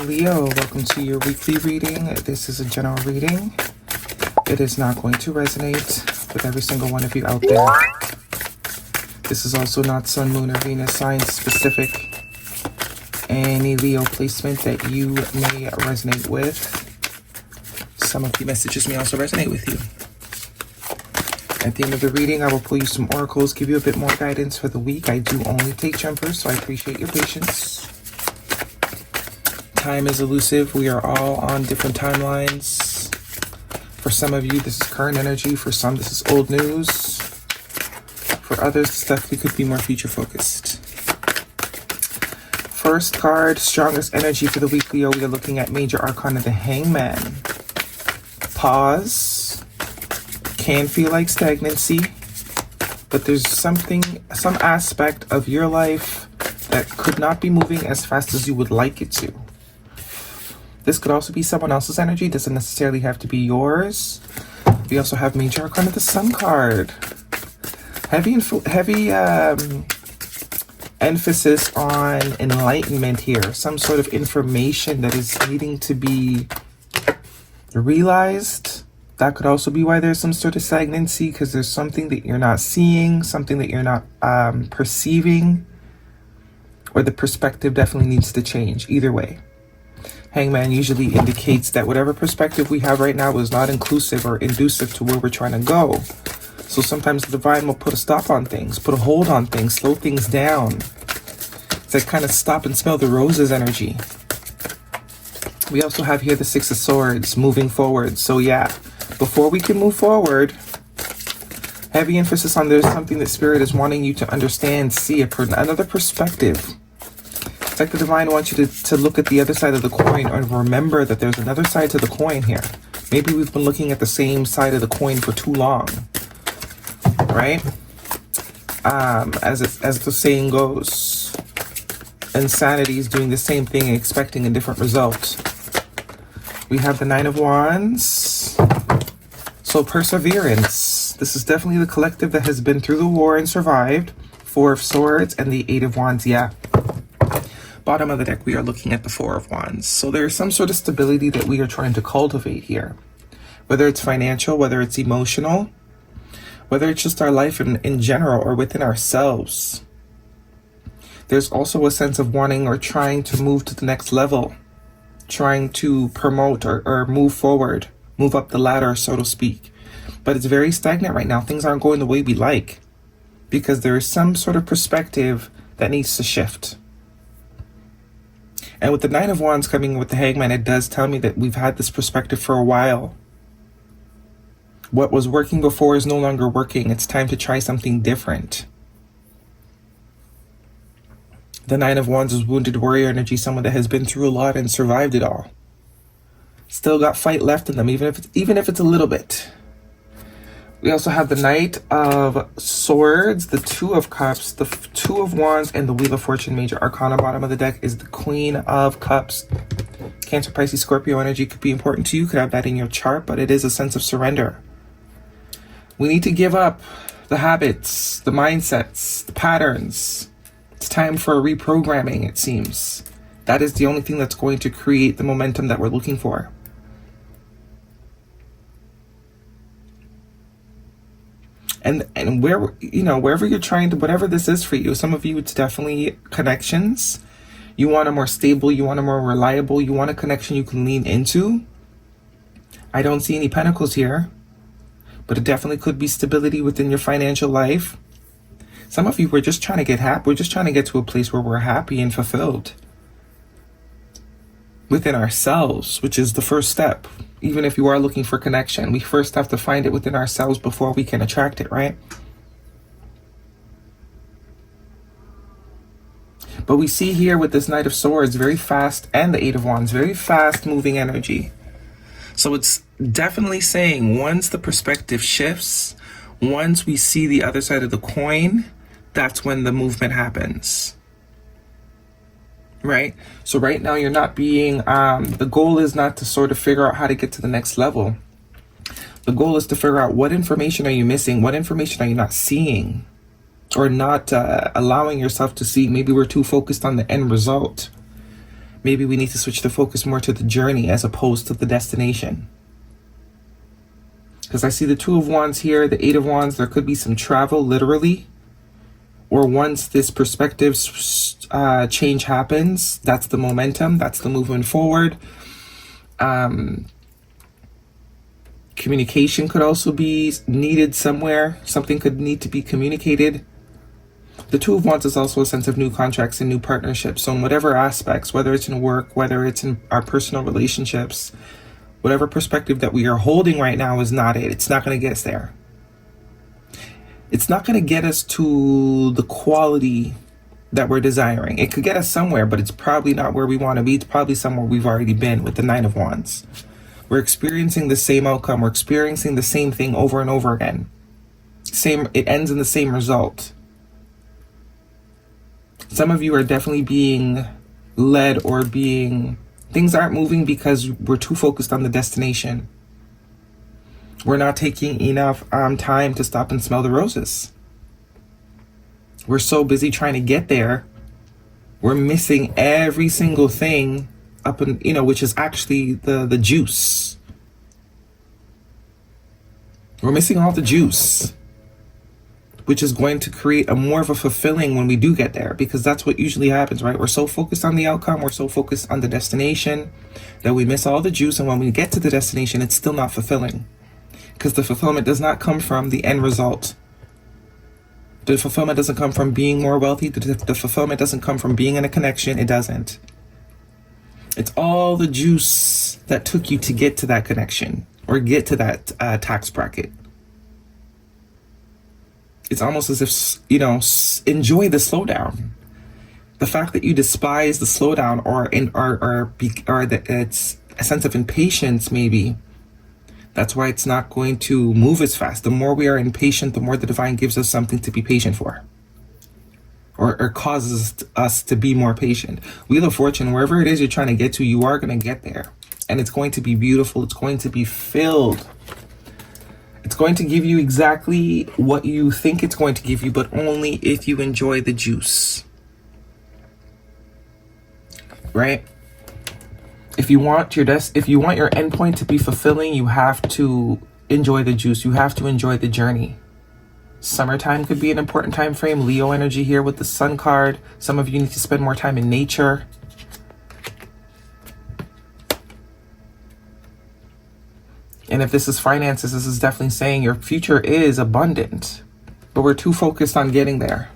Leo, welcome to your weekly reading. This is a general reading. It is not going to resonate with every single one of you out there. This is also not Sun, Moon, or Venus sign specific. Any Leo placement that you may resonate with. Some of the messages may also resonate with you. At the end of the reading, I will pull you some oracles, give you a bit more guidance for the week. I do only take jumpers, so I appreciate your patience. Time is elusive. We are all on different timelines. For some of you, this is current energy. For some, this is old news. For others, this definitely could be more future focused. First card, strongest energy for the week, Leo. We are looking at Major Arcana, the Hangman. Pause. Can feel like stagnancy, but there's some aspect of your life that could not be moving as fast as you would like it to. This could also be someone else's energy, doesn't necessarily have to be yours. We also have Major Arcana, the Sun card. Heavy emphasis on enlightenment here. Some sort of information that is needing to be realized. That could also be why there's some sort of stagnancy, because there's something that you're not seeing, something that you're not perceiving, or the perspective definitely needs to change. Either way. Hangman usually indicates that whatever perspective we have right now is not inclusive or inducive to where we're trying to go. So sometimes the divine will put a stop on things, put a hold on things, slow things down. It's that kind of stop and smell the roses energy. We also have here the Six of Swords, moving forward. So yeah, before we can move forward, heavy emphasis on there's something that Spirit is wanting you to understand, see another perspective. It's like the divine wants you to look at the other side of the coin and remember that there's another side to the coin here. Maybe we've been looking at the same side of the coin for too long, right? As the saying goes, insanity is doing the same thing and expecting a different result. We have the Nine of Wands. So perseverance. This is definitely the collective that has been through the war and survived. Four of Swords and the Eight of Wands, yeah. Bottom of the deck, we are looking at the Four of Wands. So there's some sort of stability that we are trying to cultivate here. Whether it's financial, whether it's emotional, whether it's just our life in general or within ourselves. There's also a sense of wanting or trying to move to the next level. Trying to promote or move forward. Move up the ladder, so to speak. But it's very stagnant right now. Things aren't going the way we like. Because there is some sort of perspective that needs to shift. And with the Nine of Wands coming with the Hangman, it does tell me that we've had this perspective for a while. What was working before is no longer working. It's time to try something different. The Nine of Wands is wounded warrior energy, someone that has been through a lot and survived it all. Still got fight left in them, even if it's a little bit. We also have the Knight of Swords, the Two of Cups, the Two of Wands, and the Wheel of Fortune. Major Arcana, bottom of the deck, is the Queen of Cups. Cancer, Pisces, Scorpio energy could be important to you. Could have that in your chart, but it is a sense of surrender. We need to give up the habits, the mindsets, the patterns. It's time for a reprogramming, it seems. That is the only thing that's going to create the momentum that we're looking for. And wherever you're trying to, whatever this is for you, some of you, it's definitely connections. You want a more stable, you want a more reliable, you want a connection you can lean into. I don't see any pentacles here, but it definitely could be stability within your financial life. Some of you, we're just trying to get happy. We're just trying to get to a place where we're happy and fulfilled within ourselves, which is the first step. Even if you are looking for connection, we first have to find it within ourselves before we can attract it, right? But we see here with this Knight of Swords, very fast, and the Eight of Wands, very fast moving energy. So it's definitely saying once the perspective shifts, once we see the other side of the coin, that's when the movement happens. Right? So right now you're not being, the goal is not to sort of figure out how to get to the next level. The goal is to figure out what information are you missing? What information are you not seeing? Or not allowing yourself to see? Maybe we're too focused on the end result. Maybe we need to switch the focus more to the journey as opposed to the destination. Because I see the Two of Wands here, the Eight of Wands. There could be some travel, literally. Or once this perspective change happens, that's the momentum, that's the movement forward. Communication could also be needed somewhere. Something could need to be communicated. The Two of Wands is also a sense of new contracts and new partnerships. So in whatever aspects, whether it's in work, whether it's in our personal relationships, whatever perspective that we are holding right now is not it. It's not going to get us there. It's not going to get us to the quality that we're desiring. It could get us somewhere, but it's probably not where we want to be. It's probably somewhere we've already been with the Nine of Wands. We're experiencing the same outcome. We're experiencing the same thing over and over again. It ends in the same result. Some of you are definitely being led or things aren't moving because we're too focused on the destination. We're not taking enough time to stop and smell the roses. We're so busy trying to get there. We're missing every single thing which is actually the juice. We're missing all the juice, which is going to create more of a fulfilling when we do get there, because that's what usually happens, right? We're so focused on the outcome, we're so focused on the destination that we miss all the juice, and when we get to the destination, it's still not fulfilling, because the fulfillment does not come from the end result. The fulfillment doesn't come from being more wealthy. The fulfillment doesn't come from being in a connection. It doesn't. It's all the juice that took you to get to that connection or get to that tax bracket. It's almost as if, enjoy the slowdown. The fact that you despise the slowdown or that it's a sense of impatience, maybe. That's why it's not going to move as fast. The more we are impatient, the more the divine gives us something to be patient for. Or causes us to be more patient. Wheel of Fortune, wherever it is you're trying to get to, you are going to get there. And it's going to be beautiful. It's going to be filled. It's going to give you exactly what you think it's going to give you, but only if you enjoy the juice. Right? If you want your endpoint to be fulfilling, you have to enjoy the juice. You have to enjoy the journey. Summertime could be an important time frame. Leo energy here with the Sun card. Some of you need to spend more time in nature. And if this is finances, this is definitely saying your future is abundant, but we're too focused on getting there.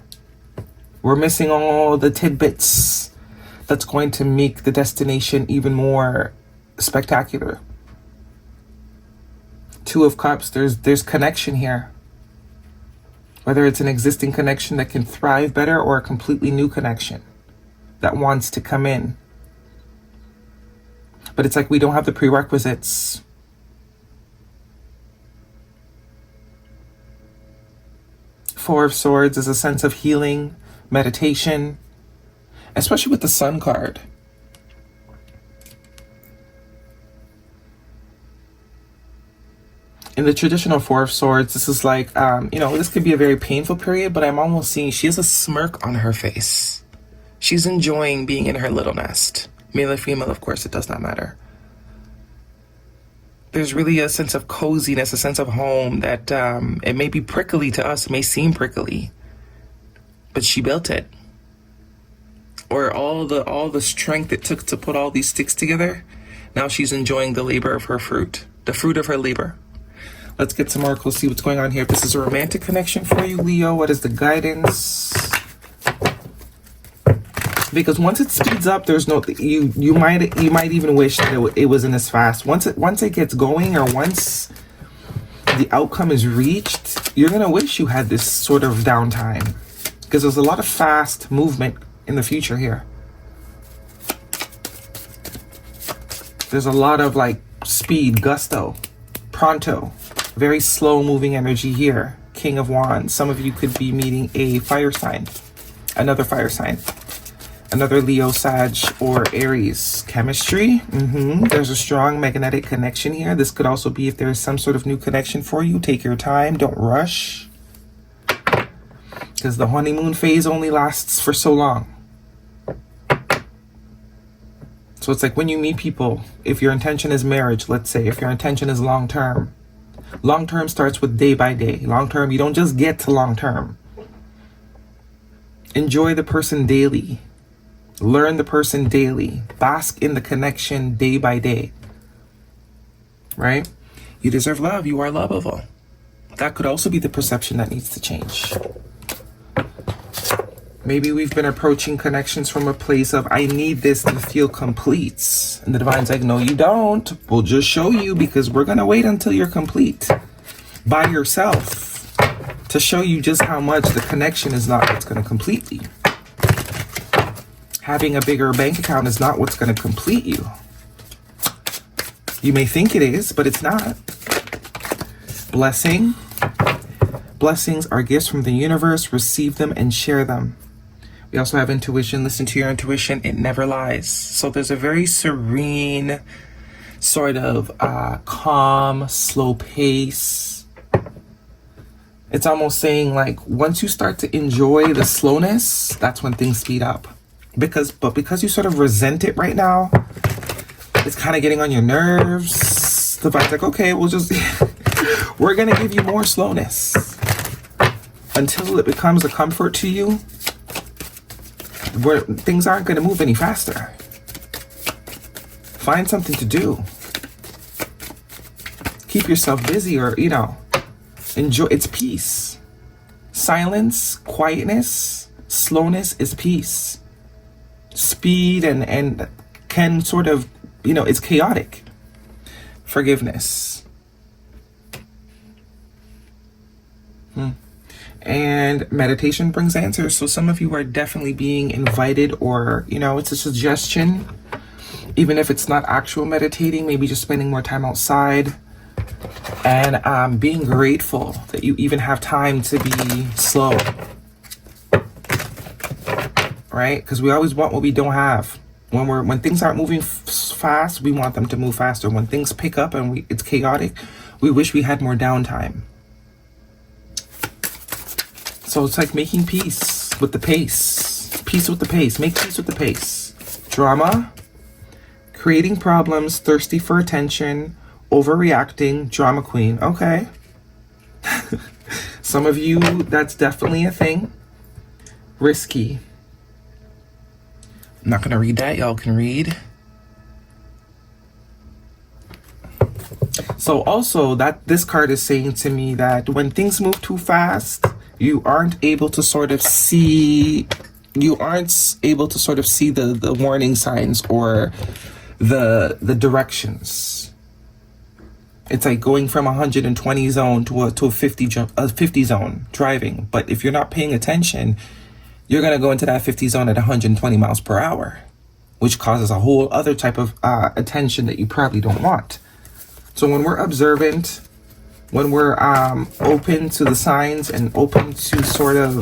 We're missing all the tidbits that's going to make the destination even more spectacular. Two of Cups, there's connection here. Whether it's an existing connection that can thrive better or a completely new connection that wants to come in. But it's like we don't have the prerequisites. Four of Swords is a sense of healing, meditation, especially with the Sun card. In the traditional Four of Swords, this is like, this could be a very painful period, but I'm almost seeing she has a smirk on her face. She's enjoying being in her little nest. Male or female, of course, it does not matter. There's really a sense of coziness, a sense of home that it may be prickly to us, it may seem prickly, but she built it. Or all the strength it took to put all these sticks together, now she's enjoying the labor of her fruit, the fruit of her labor. Let's get some oracles, see what's going on here. If this is a romantic connection for you, Leo, what is the guidance? Because once it speeds up, there's no you might even wish that it wasn't as fast. Once it gets going, or once the outcome is reached, you're gonna wish you had this sort of downtime, because there's a lot of fast movement in the future here. There's a lot of like speed, gusto, pronto. Very slow moving energy here. King of Wands. Some of you could be meeting a fire sign. Another fire sign. Another Leo, Sag, or Aries. Chemistry. There's a strong magnetic connection here. This could also be if there's some sort of new connection for you. Take your time. Don't rush. Because the honeymoon phase only lasts for so long. So it's like when you meet people, if your intention is marriage, let's say, if your intention is long term starts with day by day. Long term, you don't just get to long term. Enjoy the person daily. Learn the person daily. Bask in the connection day by day. Right? You deserve love. You are lovable. That could also be the perception that needs to change. Maybe we've been approaching connections from a place of, I need this to feel complete. And the divine's like, no, you don't. We'll just show you, because we're going to wait until you're complete by yourself to show you just how much the connection is not what's going to complete you. Having a bigger bank account is not what's going to complete you. You may think it is, but it's not. Blessings are gifts from the universe. Receive them and share them. We also have intuition. Listen to your intuition. It never lies. So there's a very serene, sort of calm, slow pace. It's almost saying like once you start to enjoy the slowness, that's when things speed up. Because you sort of resent it right now, it's kind of getting on your nerves. The vibe's like, okay, we'll just, we're going to give you more slowness until it becomes a comfort to you, where things aren't going to move any faster. Find something to do. Keep yourself busy, or, enjoy. It's peace. Silence, quietness, slowness is peace. Speed and can sort of, it's chaotic. Forgiveness. And meditation brings answers. So some of you are definitely being invited, or, it's a suggestion. Even if it's not actual meditating, maybe just spending more time outside. And being grateful that you even have time to be slow. Right? Because we always want what we don't have. When things aren't moving fast, we want them to move faster. When things pick up and it's chaotic, we wish we had more downtime. So it's like making peace with the pace. Peace with the pace. Make peace with the pace. Drama, creating problems, thirsty for attention, overreacting, drama queen. Okay. Some of you, that's definitely a thing. Risky. I'm not going to read that. Y'all can read. So also this card is saying to me that when things move too fast, you aren't able to sort of see the warning signs or the directions. It's like going from 120 zone to a 50 zone driving. But if you're not paying attention, you're going to go into that 50 zone at 120 miles per hour, which causes a whole other type of attention that you probably don't want. So when we're observant, when we're open to the signs and open to sort of,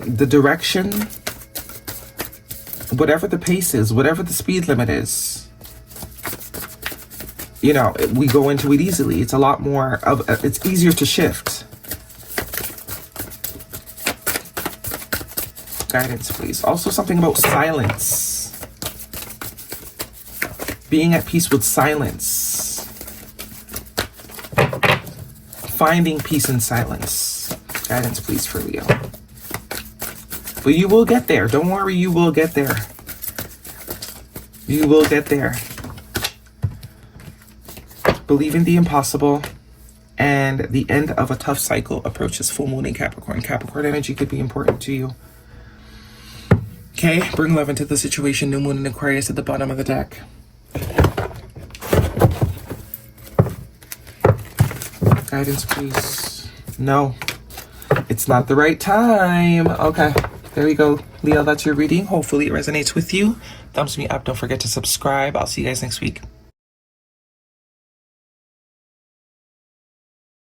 the direction, whatever the pace is, whatever the speed limit is, we go into it easily. It's a lot more it's easier to shift. Guidance, please. Also something about silence. Being at peace with silence. Finding peace in silence. Guidance, please, for Leo. But you will get there. Don't worry, you will get there. You will get there. Believe in the impossible. And the end of a tough cycle approaches. Full moon in Capricorn. Capricorn energy could be important to you. Okay, bring love into the situation. New moon in Aquarius at the bottom of the deck. Guidance, please. No, it's not the right time. Okay, there you go. Leo, that's your reading. Hopefully it resonates with you. Thumbs me up. Don't forget to subscribe. I'll see you guys next week.